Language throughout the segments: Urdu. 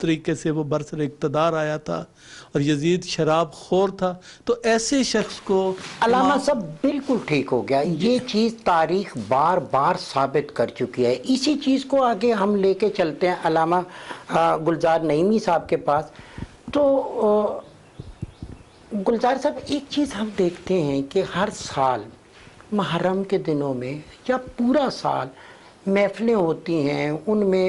طریقے سے وہ برسر اقتدار آیا تھا اور یزید شراب خور تھا، تو ایسے شخص کو علامہ صاحب بالکل ٹھیک ہو گیا، یہ چیز تاریخ بار بار ثابت کر چکی ہے۔ اسی چیز کو آگے ہم لے کے چلتے ہیں علامہ گلزار نعیمی صاحب کے پاس۔ تو گلزار صاحب ایک چیز ہم دیکھتے ہیں کہ ہر سال محرم کے دنوں میں یا پورا سال محفلیں ہوتی ہیں، ان میں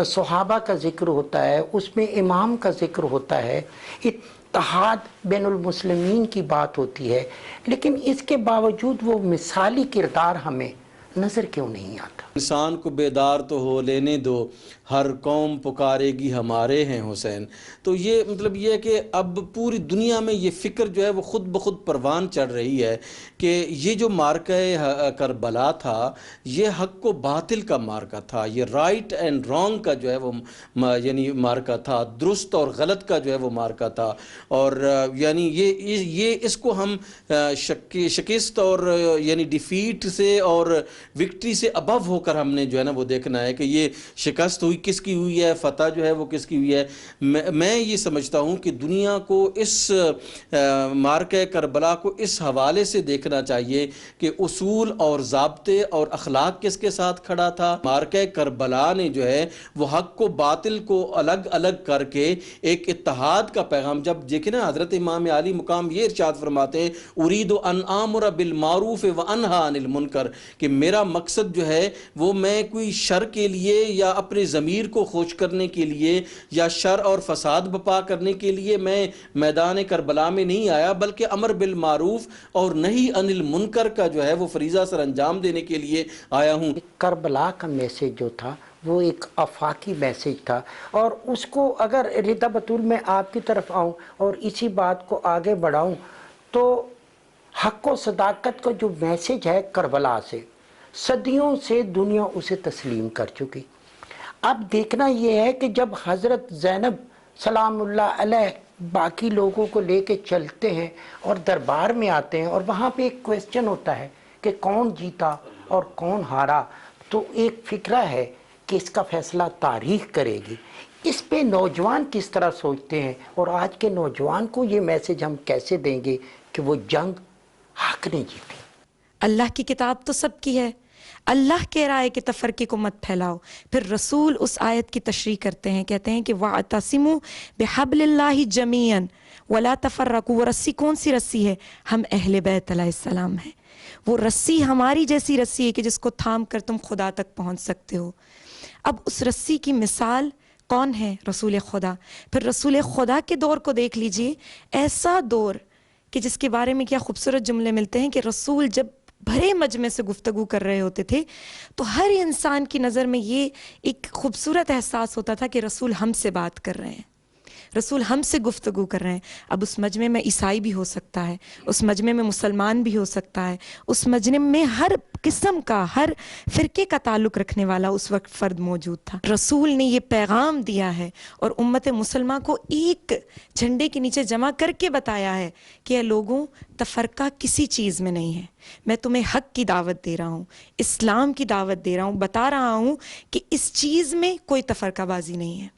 صحابہ کا ذکر ہوتا ہے، اس میں امام کا ذکر ہوتا ہے، اتحاد بین المسلمین کی بات ہوتی ہے، لیکن اس کے باوجود وہ مثالی کردار ہمیں نظر کیوں نہیں آتا؟ انسان کو بیدار تو ہو لینے دو، ہر قوم پکارے گی ہمارے ہیں حسین۔ تو یہ مطلب یہ ہے کہ اب پوری دنیا میں یہ فکر جو ہے وہ خود بخود پروان چڑھ رہی ہے کہ یہ جو مارکہ کربلا تھا یہ حق و باطل کا مارکہ تھا، یہ رائٹ اینڈ رانگ کا جو ہے وہ یعنی مارکہ تھا، درست اور غلط کا جو ہے وہ مارکہ تھا، اور یعنی یہ اس کو ہم شکست اور یعنی ڈیفیٹ سے اور وکٹری سے ابو ہو کر ہم نے جو ہے نا وہ دیکھنا ہے کہ یہ شکست ہوئی کس کی ہوئی ہے، فتح جو ہے وہ کس کی ہوئی ہے۔ میں یہ سمجھتا ہوں کہ دنیا کو اس مارکہ کربلا کو اس حوالے سے دیکھنا چاہیے کہ اصول اور ضابطے اور اخلاق کس کے ساتھ کھڑا تھا۔ مارکہ کربلا نے جو ہے وہ حق و باطل کو الگ الگ کر کے ایک اتحاد کا پیغام، جب دیکھیں نا حضرت امام علی مقام یہ ارشاد فرماتے ہیں ارید ان آمر بالمعروف وانہی عن المنکر، کہ میرا مقصد جو ہے وہ میں کوئی شر کے لیے یا اپنے ضمیر کو خوش کرنے کے لیے یا شر اور فساد بپا کرنے کے لیے میں میدان کربلا میں نہیں آیا، بلکہ امر بالمعروف اور نہی عن المنکر کا جو ہے وہ فریضہ سر انجام دینے کے لیے آیا ہوں۔ کربلا کا میسیج جو تھا وہ ایک آفاقی میسیج تھا، اور اس کو اگر رضا بطول میں آپ کی طرف آؤں اور اسی بات کو آگے بڑھاؤں تو حق و صداقت کا جو میسیج ہے کربلا سے صدیوں سے دنیا اسے تسلیم کر چکی۔ اب دیکھنا یہ ہے کہ جب حضرت زینب سلام اللہ علیہ باقی لوگوں کو لے کے چلتے ہیں اور دربار میں آتے ہیں اور وہاں پہ ایک کویسچن ہوتا ہے کہ کون جیتا اور کون ہارا، تو ایک فکرہ ہے کہ اس کا فیصلہ تاریخ کرے گی۔ اس پہ نوجوان کس طرح سوچتے ہیں، اور آج کے نوجوان کو یہ میسیج ہم کیسے دیں گے کہ وہ جنگ حق نے جیتی؟ اللہ کی کتاب تو سب کی ہے، اللہ کہہ رہا ہے کہ تفرقے کو مت پھیلاؤ، پھر رسول اس آیت کی تشریح کرتے ہیں، کہتے ہیں کہ وَاعْتَصِمُوا بِحَبْلِ اللَّهِ جَمِيعًا وَلَا تَفَرَّقُوا۔ وہ رسی کون سی رسی ہے؟ ہم اہل بیت علیہ السلام ہیں۔ وہ رسی ہماری جیسی رسی ہے کہ جس کو تھام کر تم خدا تک پہنچ سکتے ہو۔ اب اس رسی کی مثال کون ہے؟ رسول خدا۔ پھر رسول خدا کے دور کو دیکھ لیجئے، ایسا دور کہ جس کے بارے میں کیا خوبصورت جملے ملتے ہیں کہ رسول جب بھرے مجمع سے گفتگو کر رہے ہوتے تھے تو ہر انسان کی نظر میں یہ ایک خوبصورت احساس ہوتا تھا کہ رسول ہم سے بات کر رہے ہیں، رسول ہم سے گفتگو کر رہے ہیں۔ اب اس مجمع میں عیسائی بھی ہو سکتا ہے، اس مجمع میں مسلمان بھی ہو سکتا ہے، اس مجمع میں ہر قسم کا، ہر فرقے کا تعلق رکھنے والا اس وقت فرد موجود تھا۔ رسول نے یہ پیغام دیا ہے اور امت مسلمہ کو ایک جھنڈے کے نیچے جمع کر کے بتایا ہے کہ اے لوگوں، تفرقہ کسی چیز میں نہیں ہے، میں تمہیں حق کی دعوت دے رہا ہوں، اسلام کی دعوت دے رہا ہوں، بتا رہا ہوں کہ اس چیز میں کوئی تفرقہ بازی نہیں ہے۔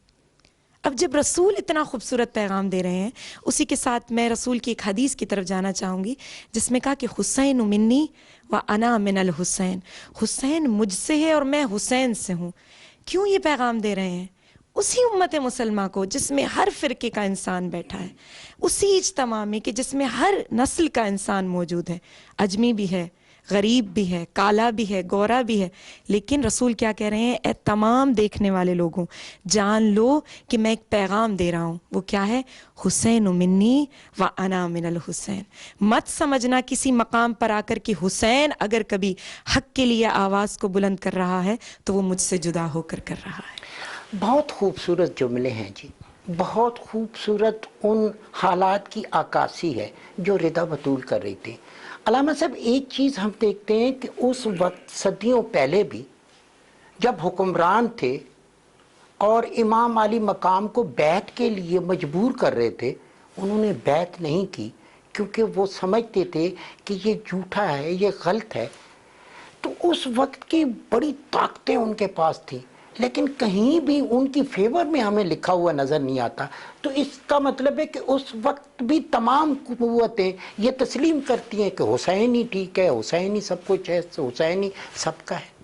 اب جب رسول اتنا خوبصورت پیغام دے رہے ہیں، اسی کے ساتھ میں رسول کی ایک حدیث کی طرف جانا چاہوں گی جس میں کہا کہ حسین منی و انا من الحسین، حسین مجھ سے ہے اور میں حسین سے ہوں۔ کیوں یہ پیغام دے رہے ہیں؟ اسی امت مسلمہ کو جس میں ہر فرقے کا انسان بیٹھا ہے، اسی اجتماع میں کہ جس میں ہر نسل کا انسان موجود ہے، اجمی بھی ہے، غریب بھی ہے، کالا بھی ہے، گورا بھی ہے، لیکن رسول کیا کہہ رہے ہیں؟ اے تمام دیکھنے والے لوگوں، جان لو کہ میں ایک پیغام دے رہا ہوں، وہ کیا ہے؟ حسین منی و انا من الحسین۔ مت سمجھنا کسی مقام پر آ کر کہ حسین اگر کبھی حق کے لیے آواز کو بلند کر رہا ہے تو وہ مجھ سے جدا ہو کر رہا ہے۔ بہت خوبصورت جملے ہیں جی، بہت خوبصورت ان حالات کی عکاسی ہے جو رضا بطول کر رہی تھی۔ علامہ صاحب ایک چیز ہم دیکھتے ہیں کہ اس وقت صدیوں پہلے بھی جب حکمران تھے اور امام علی مقام کو بیعت کے لیے مجبور کر رہے تھے، انہوں نے بیعت نہیں کی کیونکہ وہ سمجھتے تھے کہ یہ جھوٹا ہے، یہ غلط ہے۔ تو اس وقت کی بڑی طاقتیں ان کے پاس تھیں، لیکن کہیں بھی ان کی فیور میں ہمیں لکھا ہوا نظر نہیں آتا. تو اس کا مطلب ہے کہ اس وقت بھی تمام قوتیں یہ تسلیم کرتی ہیں کہ حسین ہی ٹھیک ہے، حسین ہی سب کچھ ہے، حسین ہی سب کا ہے.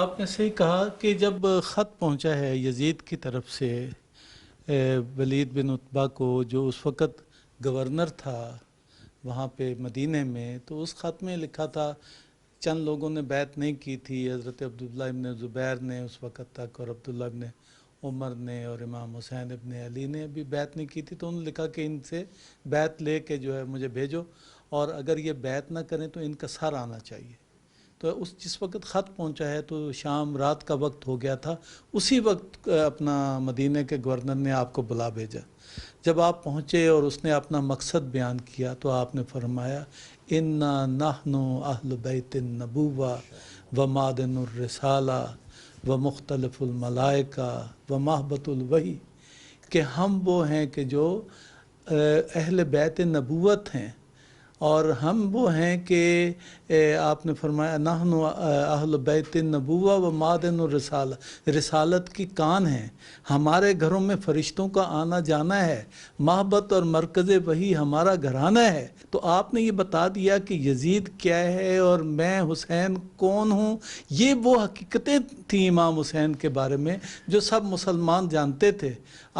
آپ نے صحیح کہا کہ جب خط پہنچا ہے یزید کی طرف سے ولید بن عتبہ کو، جو اس وقت گورنر تھا وہاں پہ مدینہ میں، تو اس خط میں لکھا تھا چند لوگوں نے بیعت نہیں کی تھی، حضرت عبداللہ ابن زبیر نے اس وقت تک، اور عبداللہ ابن عمر نے، اور امام حسین ابن علی نے بھی بیعت نہیں کی تھی. تو انہوں نے لکھا کہ ان سے بیعت لے کے جو ہے مجھے بھیجو، اور اگر یہ بیعت نہ کریں تو ان کا سر آنا چاہیے. تو جس وقت خط پہنچا ہے تو شام رات کا وقت ہو گیا تھا، اسی وقت اپنا مدینہ کے گورنر نے آپ کو بلا بھیجا. جب آپ پہنچے اور اس نے اپنا مقصد بیان کیا تو آپ نے فرمایا انا نحن اہل بیت النبوہ و معدن الرسالہ و مختلف الملائکہ و محبت الوحی، کہ ہم وہ ہیں کہ جو اہل بیت نبوت ہیں، اور ہم وہ ہیں کہ آپ نے فرمایا نحن اہل بیت النبوہ و معدن الرسالہ، رسالت کی کان ہیں، ہمارے گھروں میں فرشتوں کا آنا جانا ہے، محبت اور مرکز وحی ہمارا گھرانہ ہے. تو آپ نے یہ بتا دیا کہ یزید کیا ہے اور میں حسین کون ہوں. یہ وہ حقیقتیں تھیں امام حسین کے بارے میں جو سب مسلمان جانتے تھے.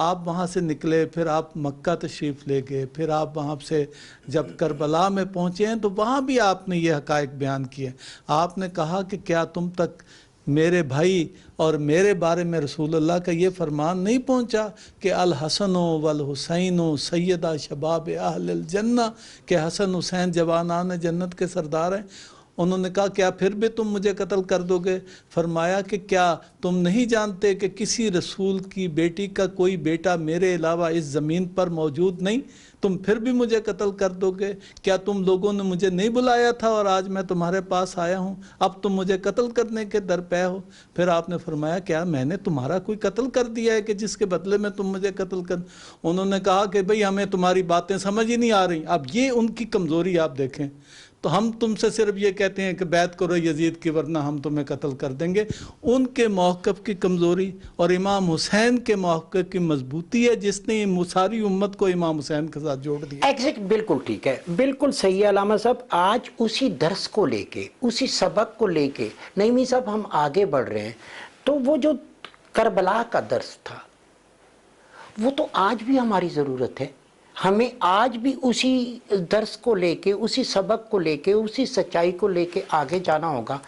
آپ وہاں سے نکلے، پھر آپ مکہ تشریف لے گئے، پھر آپ وہاں سے جب کربلا میں پہنچے ہیں تو وہاں بھی آپ نے یہ حقائق بیان کیے. آپ نے کہا کہ کیا تم تک میرے بھائی اور میرے بارے میں رسول اللہ کا یہ فرمان نہیں پہنچا کہ الحسن والحسین سیدہ شباب اہل الجنہ، کہ حسن حسین جوانان جنت کے سردار ہیں. انہوں نے کہا کیا پھر بھی تم مجھے قتل کر دو گے؟ فرمایا کہ کیا تم نہیں جانتے کہ کسی رسول کی بیٹی کا کوئی بیٹا میرے علاوہ اس زمین پر موجود نہیں؟ تم پھر بھی مجھے قتل کر دو گے؟ کیا تم لوگوں نے مجھے نہیں بلایا تھا اور آج میں تمہارے پاس آیا ہوں، اب تم مجھے قتل کرنے کے درپے ہو؟ پھر آپ نے فرمایا کیا میں نے تمہارا کوئی قتل کر دیا ہے کہ جس کے بدلے میں تم مجھے قتل کر؟ انہوں نے کہا کہ بھئی ہمیں تمہاری باتیں سمجھ ہی نہیں آ رہی. اب یہ ان کی کمزوری آپ دیکھیں. تو ہم تم سے صرف یہ کہتے ہیں کہ بیعت کرو یزید کی ورنہ ہم تمہیں قتل کر دیں گے. ان کے موقف کی کمزوری اور امام حسین کے موقف کی مضبوطی ہے جس نے ساری امت کو امام حسین کے ساتھ جوڑ دیا. ایگزیکٹ، بالکل ٹھیک ہے، بالکل صحیح ہے علامہ صاحب. آج اسی درس کو لے کے، اسی سبق کو لے کے نعیمی صاحب ہم آگے بڑھ رہے ہیں. تو وہ جو کربلا کا درس تھا وہ تو آج بھی ہماری ضرورت ہے. ہمیں آج بھی اسی درس کو لے کے، اسی سبق کو لے کے، اسی سچائی کو لے کے آگے جانا ہوگا.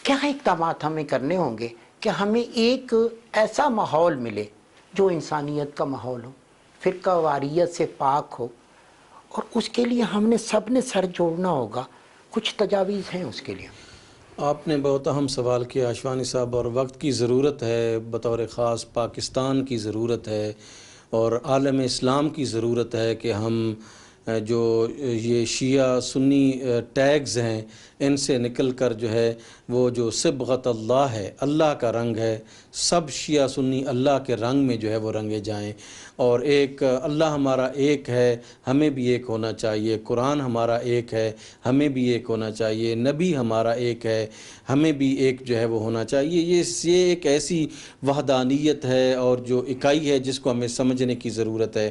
کیا اقدامات ہمیں کرنے ہوں گے کہ ہمیں ایک ایسا ماحول ملے جو انسانیت کا ماحول ہو، فرقہ واریت سے پاک ہو، اور اس کے لیے ہم نے سب نے سر جوڑنا ہوگا. کچھ تجاویز ہیں اس کے لیے؟ آپ نے بہت اہم سوال کیا اشوانی صاحب، اور وقت کی ضرورت ہے، بطور خاص پاکستان کی ضرورت ہے اور عالم اسلام کی ضرورت ہے کہ ہم جو یہ شیعہ سنی ٹیگز ہیں ان سے نکل کر جو ہے وہ جو صبغت اللہ ہے، اللہ کا رنگ ہے، سب شیعہ سنی اللہ کے رنگ میں جو ہے وہ رنگے جائیں. اور ایک اللہ ہمارا ایک ہے، ہمیں بھی ایک ہونا چاہیے. قرآن ہمارا ایک ہے، ہمیں بھی ایک ہونا چاہیے. نبی ہمارا ایک ہے، ہمیں بھی ایک جو ہے وہ ہونا چاہیے. یہ ایک ایسی وحدانیت ہے اور جو اکائی ہے جس کو ہمیں سمجھنے کی ضرورت ہے.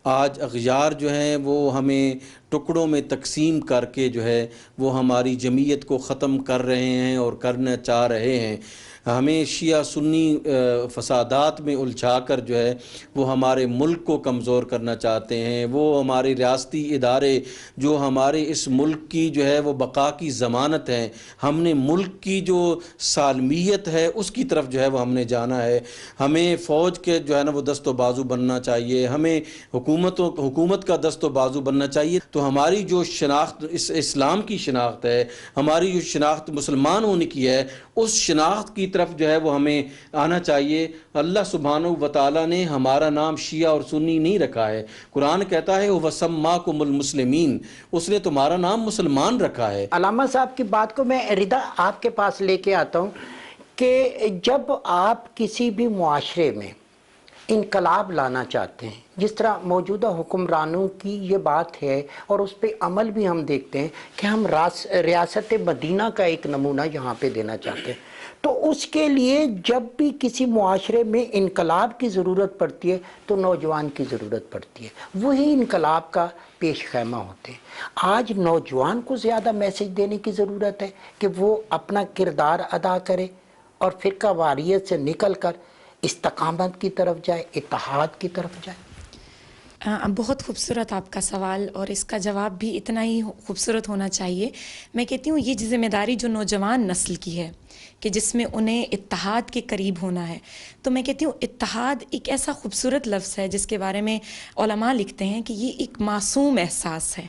آج اغیار جو ہیں وہ ہمیں ٹکڑوں میں تقسیم کر کے جو ہے وہ ہماری جمعیت کو ختم کر رہے ہیں اور کرنا چاہ رہے ہیں. ہمیں شیعہ سنی فسادات میں الجھا کر جو ہے وہ ہمارے ملک کو کمزور کرنا چاہتے ہیں. وہ ہمارے ریاستی ادارے جو ہمارے اس ملک کی جو ہے وہ بقا کی ضمانت ہیں، ہم نے ملک کی جو سالمیت ہے اس کی طرف جو ہے وہ ہم نے جانا ہے. ہمیں فوج کے جو ہے نا وہ دست و بازو بننا چاہیے، ہمیں حکومت کا دست و بازو بننا چاہیے. تو ہماری جو شناخت اسلام کی شناخت ہے، ہماری جو شناخت مسلمان ہونے کی ہے، اس شناخت کی طرف جو ہے وہ ہمیں آنا چاہیے. اللہ سبحانہ و تعالیٰ نے ہمارا نام شیعہ اور سنی نہیں رکھا ہے. قرآن کہتا ہے وَسَمَّاكُمُ الْمُسْلِمِينَ، اس نے تمہارا نام مسلمان رکھا ہے. علامہ صاحب کی بات کو میں رضا آپ کے پاس لے کے آتا ہوں کہ جب آپ کسی بھی معاشرے میں انقلاب لانا چاہتے ہیں، جس طرح موجودہ حکمرانوں کی یہ بات ہے اور اس پہ عمل بھی ہم دیکھتے ہیں کہ ہم ریاست مدینہ کا ایک نمونہ یہاں پہ دینا چاہتے ہیں. تو اس کے لیے جب بھی کسی معاشرے میں انقلاب کی ضرورت پڑتی ہے تو نوجوان کی ضرورت پڑتی ہے، وہی انقلاب کا پیش خیمہ ہوتے ہیں۔ آج نوجوان کو زیادہ میسج دینے کی ضرورت ہے کہ وہ اپنا کردار ادا کرے اور فرقہ واریت سے نکل کر استقامت کی طرف جائے، اتحاد کی طرف جائے۔ بہت خوبصورت آپ کا سوال، اور اس کا جواب بھی اتنا ہی خوبصورت ہونا چاہیے۔ میں کہتی ہوں یہ ذمہ داری جو نوجوان نسل کی ہے کہ جس میں انہیں اتحاد کے قریب ہونا ہے، تو میں کہتی ہوں اتحاد ایک ایسا خوبصورت لفظ ہے جس کے بارے میں علماء لکھتے ہیں کہ یہ ایک معصوم احساس ہے،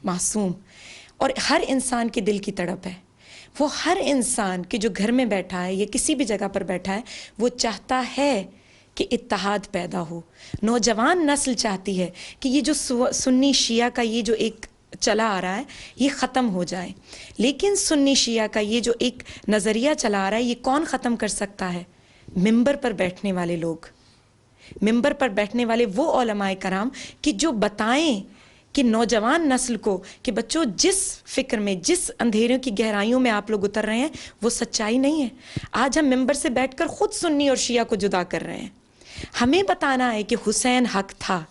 معصوم، اور ہر انسان کے دل کی تڑپ ہے۔ وہ ہر انسان کہ جو گھر میں بیٹھا ہے یا کسی بھی جگہ پر بیٹھا ہے وہ چاہتا ہے کہ اتحاد پیدا ہو۔ نوجوان نسل چاہتی ہے کہ یہ جو سنی شیعہ کا یہ جو ایک چلا آ رہا ہے یہ ختم ہو جائے، لیکن سنی شیعہ کا یہ جو ایک نظریہ چلا آ رہا ہے یہ کون ختم کر سکتا ہے؟ ممبر پر بیٹھنے والے لوگ، ممبر پر بیٹھنے والے وہ علماء کرام کہ جو بتائیں کہ نوجوان نسل کو کہ بچوں جس فکر میں، جس اندھیروں کی گہرائیوں میں آپ لوگ اتر رہے ہیں وہ سچائی نہیں ہے۔ آج ہم ممبر سے بیٹھ کر خود سنی اور شیعہ کو جدا کر رہے ہیں۔ ہمیں بتانا ہے کہ حسین حق تھا،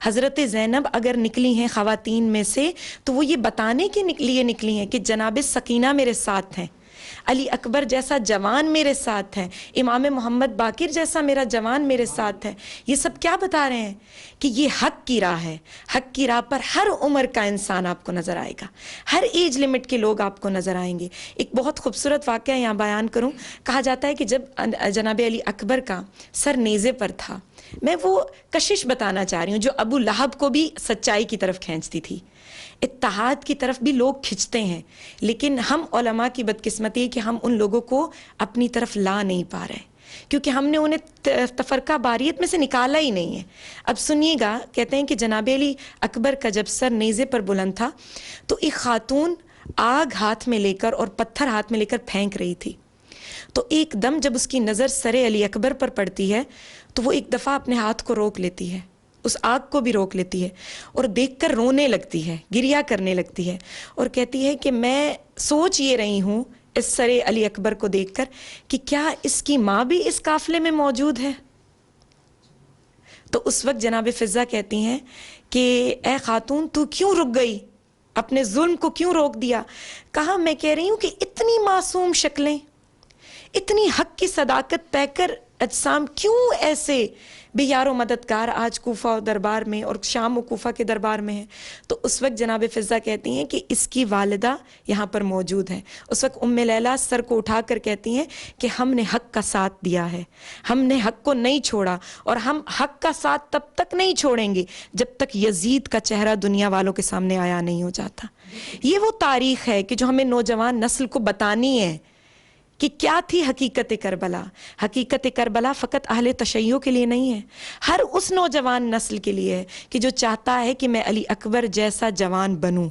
حضرت زینب اگر نکلی ہیں خواتین میں سے تو وہ یہ بتانے کے لیے نکلی ہیں کہ جناب سکینہ میرے ساتھ ہیں، علی اکبر جیسا جوان میرے ساتھ ہیں، امام محمد باقر جیسا میرا جوان میرے ساتھ ہے۔ یہ سب کیا بتا رہے ہیں؟ کہ یہ حق کی راہ ہے، حق کی راہ پر ہر عمر کا انسان آپ کو نظر آئے گا، ہر ایج لمٹ کے لوگ آپ کو نظر آئیں گے۔ ایک بہت خوبصورت واقعہ یہاں بیان کروں۔ کہا جاتا ہے کہ جب جناب علی اکبر کا سر نیزے پر تھا، میں وہ کشش بتانا چاہ رہی ہوں جو ابو لہب کو بھی سچائی کی طرف کھینچتی تھی، اتحاد کی طرف بھی لوگ کھنچتے ہیں، لیکن ہم علماء کی بدقسمتی ہے کہ ہم ان لوگوں کو اپنی طرف لا نہیں پا رہے، کیونکہ ہم نے انہیں تفرقہ باریت میں سے نکالا ہی نہیں ہے۔ اب سنیے گا، کہتے ہیں کہ جناب علی اکبر کا جب سر نیزے پر بلند تھا تو ایک خاتون آگ ہاتھ میں لے کر اور پتھر ہاتھ میں لے کر پھینک رہی تھی، تو ایک دم جب اس کی نظر سر علی اکبر پر پڑتی ہے تو وہ ایک دفعہ اپنے ہاتھ کو روک لیتی ہے، اس آگ کو بھی روک لیتی ہے اور دیکھ کر رونے لگتی ہے، گریہ کرنے لگتی ہے، اور کہتی ہے کہ میں سوچ یہ رہی ہوں اس سر علی اکبر کو دیکھ کر کہ کیا اس کی ماں بھی اس قافلے میں موجود ہے؟ تو اس وقت جناب فضہ کہتی ہیں کہ اے خاتون تو کیوں رک گئی، اپنے ظلم کو کیوں روک دیا؟ کہا میں کہہ رہی ہوں کہ اتنی معصوم شکلیں، اتنی حق کی صداقت پہ کر اجسام کیوں ایسے بے یار و مددگار آج کوفہ و دربار میں اور شام و کوفہ کے دربار میں ہیں؟ تو اس وقت جناب فضہ کہتی ہیں کہ اس کی والدہ یہاں پر موجود ہیں۔ اس وقت ام لیلہ سر کو اٹھا کر کہتی ہیں کہ ہم نے حق کا ساتھ دیا ہے، ہم نے حق کو نہیں چھوڑا، اور ہم حق کا ساتھ تب تک نہیں چھوڑیں گے جب تک یزید کا چہرہ دنیا والوں کے سامنے آیا نہیں ہو جاتا۔ یہ وہ تاریخ ہے کہ جو ہمیں نوجوان نسل کو بتانی ہے کہ کیا تھی حقیقت کربلا۔ حقیقت کربلا فقط اہل تشیع کے لیے نہیں ہے، ہر اس نوجوان نسل کے لیے ہے کہ جو چاہتا ہے کہ میں علی اکبر جیسا جوان بنوں،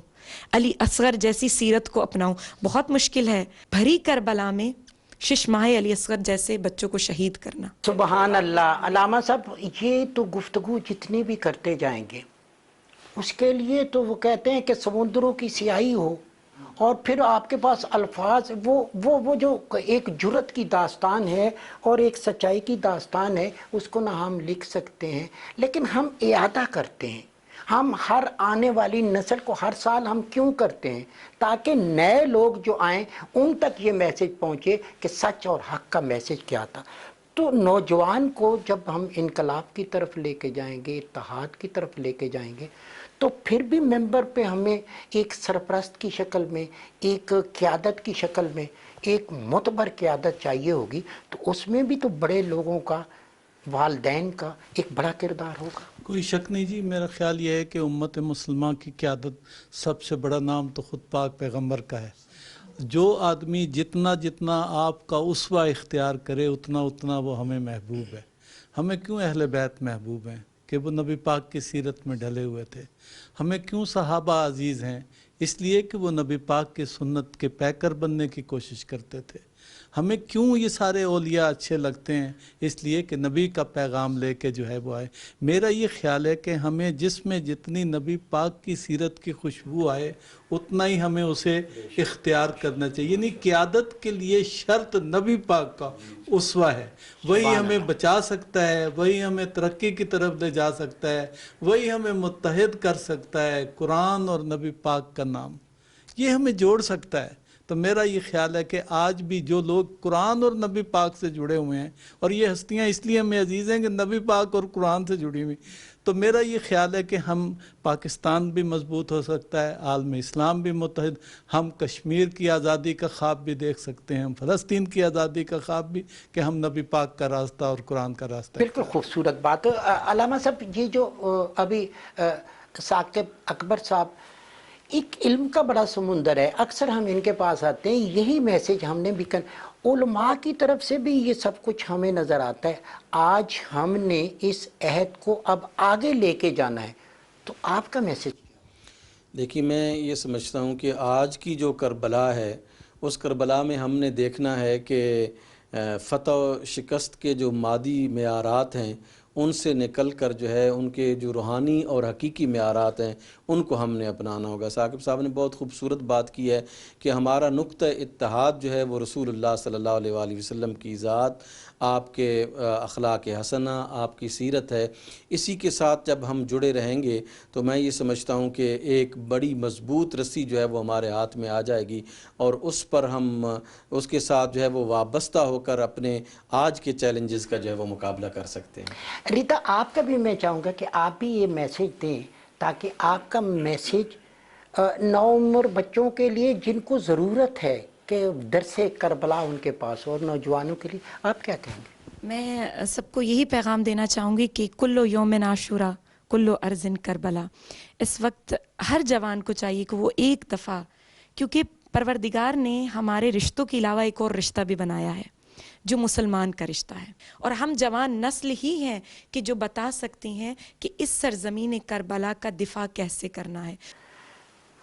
علی اصغر جیسی سیرت کو اپناؤں۔ بہت مشکل ہے بھری کربلا میں شش ماہ علی اصغر جیسے بچوں کو شہید کرنا۔ سبحان اللہ۔ علامہ صاحب یہ تو گفتگو جتنی بھی کرتے جائیں گے اس کے لیے تو وہ کہتے ہیں کہ سمندروں کی سیاہی ہو، اور پھر آپ کے پاس الفاظ وہ جو ایک جرت کی داستان ہے اور ایک سچائی کی داستان ہے، اس کو نہ ہم لکھ سکتے ہیں، لیکن ہم اعادہ کرتے ہیں۔ ہم ہر آنے والی نسل کو ہر سال ہم کیوں کرتے ہیں؟ تاکہ نئے لوگ جو آئیں ان تک یہ میسج پہنچے کہ سچ اور حق کا میسج کیا تھا۔ تو نوجوان کو جب ہم انقلاب کی طرف لے کے جائیں گے، اتحاد کی طرف لے کے جائیں گے، تو پھر بھی ممبر پہ ہمیں ایک سرپرست کی شکل میں، ایک قیادت کی شکل میں، ایک معتبر قیادت چاہیے ہوگی، تو اس میں بھی تو بڑے لوگوں کا، والدین کا ایک بڑا کردار ہوگا۔ کوئی شک نہیں جی، میرا خیال یہ ہے کہ امت مسلمہ کی قیادت سب سے بڑا نام تو خود پاک پیغمبر کا ہے۔ جو آدمی جتنا آپ کا اسوہ اختیار کرے اتنا وہ ہمیں محبوب ہے۔ ہمیں کیوں اہل بیت محبوب ہیں؟ کہ وہ نبی پاک کی سیرت میں ڈھلے ہوئے تھے۔ ہمیں کیوں صحابہ عزیز ہیں؟ اس لیے کہ وہ نبی پاک کی سنت کے پیکر بننے کی کوشش کرتے تھے۔ ہمیں کیوں یہ سارے اولیاء اچھے لگتے ہیں؟ اس لیے کہ نبی کا پیغام لے کے جو ہے وہ آئے۔ میرا یہ خیال ہے کہ ہمیں جس میں جتنی نبی پاک کی سیرت کی خوشبو آئے اتنا ہی ہمیں اسے اختیار کرنا چاہیے۔ یعنی قیادت کے لیے شرط نبی پاک کا اسوہ ہے، وہی ہمیں بچا سکتا ہے، وہی ہمیں ترقی کی طرف لے جا سکتا ہے، وہی ہمیں متحد کر سکتا ہے۔ قرآن اور نبی پاک کا نام یہ ہمیں جوڑ سکتا ہے۔ تو میرا یہ خیال ہے کہ آج بھی جو لوگ قرآن اور نبی پاک سے جڑے ہوئے ہیں، اور یہ ہستیاں اس لیے ہمیں عزیز ہیں کہ نبی پاک اور قرآن سے جڑی ہوئی، تو میرا یہ خیال ہے کہ ہم پاکستان بھی مضبوط ہو سکتا ہے، عالم اسلام بھی متحد، ہم کشمیر کی آزادی کا خواب بھی دیکھ سکتے ہیں، ہم فلسطین کی آزادی کا خواب بھی، کہ ہم نبی پاک کا راستہ اور قرآن کا راستہ۔ بالکل خوبصورت بات۔ علامہ صاحب، یہ جو ابھی ثاقب اکبر صاحب، ایک علم کا بڑا سمندر ہے، اکثر ہم ان کے پاس آتے ہیں، یہی میسیج ہم نے بھی علماء کی طرف سے بھی یہ سب کچھ ہمیں نظر آتا ہے۔ آج ہم نے اس عہد کو اب آگے لے کے جانا ہے، تو آپ کا میسیج؟ دیکھیے، میں یہ سمجھتا ہوں کہ آج کی جو کربلا ہے، اس کربلا میں ہم نے دیکھنا ہے کہ فتح و شکست کے جو مادی معیارات ہیں ان سے نکل کر جو ہے ان کے جو روحانی اور حقیقی معیارات ہیں ان کو ہم نے اپنانا ہوگا۔ ثاقب صاحب نے بہت خوبصورت بات کی ہے کہ ہمارا نقطہ اتحاد جو ہے وہ رسول اللہ صلی اللہ علیہ وآلہ وسلم کی ذات، آپ کے اخلاق حسنہ، آپ کی سیرت ہے۔ اسی کے ساتھ جب ہم جڑے رہیں گے تو میں یہ سمجھتا ہوں کہ ایک بڑی مضبوط رسی جو ہے وہ ہمارے ہاتھ میں آ جائے گی، اور اس پر ہم اس کے ساتھ جو ہے وہ وابستہ ہو کر اپنے آج کے چیلنجز کا جو ہے وہ مقابلہ کر سکتے ہیں۔ ریتا، آپ کا بھی میں چاہوں گا کہ آپ بھی یہ میسیج دیں، تاکہ آپ کا میسیج نوعمر بچوں کے لیے جن کو ضرورت ہے کہ درس کربلا ان کے پاس، اور نوجوانوں کے لیے آپ کیا کہیں گے؟ میں سب کو یہی پیغام دینا چاہوں گی کہ کلو یوم عاشورہ کلو ارزن کربلا۔ اس وقت ہر جوان کو چاہیے کہ وہ ایک دفعہ، کیونکہ پروردگار نے ہمارے رشتوں کے علاوہ ایک اور رشتہ بھی بنایا ہے جو مسلمان کا رشتہ ہے، اور ہم جوان نسل ہی ہیں کہ جو بتا سکتی ہیں کہ اس سرزمین کربلا کا دفاع کیسے کرنا ہے۔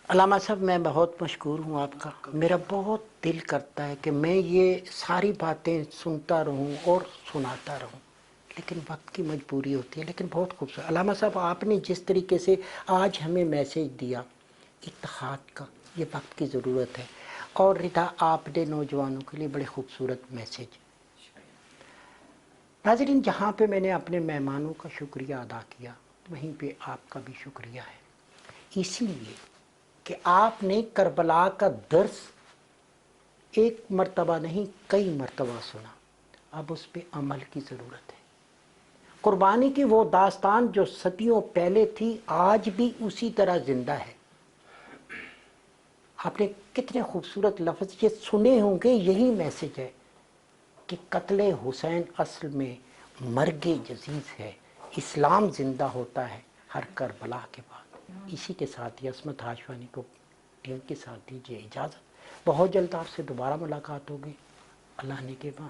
علامہ صاحب، میں بہت مشکور ہوں آپ کا۔ میرا بہت دل کرتا ہے کہ میں یہ ساری باتیں سنتا رہوں اور سناتا رہوں، لیکن وقت کی مجبوری ہوتی ہے۔ لیکن بہت خوبصورت علامہ صاحب، آپ نے جس طریقے سے آج ہمیں میسیج دیا اتحاد کا، یہ وقت کی ضرورت ہے، اور ردا آپ نے نوجوانوں کے لیے بڑے خوبصورت میسیج۔ ناظرین، جہاں پہ میں نے اپنے مہمانوں کا شکریہ ادا کیا، وہیں پہ آپ کا بھی شکریہ ہے، اسی لیے کہ آپ نے کربلا کا درس ایک مرتبہ نہیں کئی مرتبہ سنا۔ اب اس پہ عمل کی ضرورت ہے۔ قربانی کی وہ داستان جو صدیوں پہلے تھی، آج بھی اسی طرح زندہ ہے۔ آپ نے کتنے خوبصورت لفظ یہ سنے ہوں گے، یہی میسیج ہے کہ قتل حسین اصل میں مرگ جزیز ہے، اسلام زندہ ہوتا ہے ہر کربلا کے بعد۔ اسی کے ساتھ ہی عصمت ہاشوانی کو ٹیم کے ساتھ دیجیے اجازت۔ بہت جلد آپ سے دوبارہ ملاقات ہوگی۔ اللہ نگہبان۔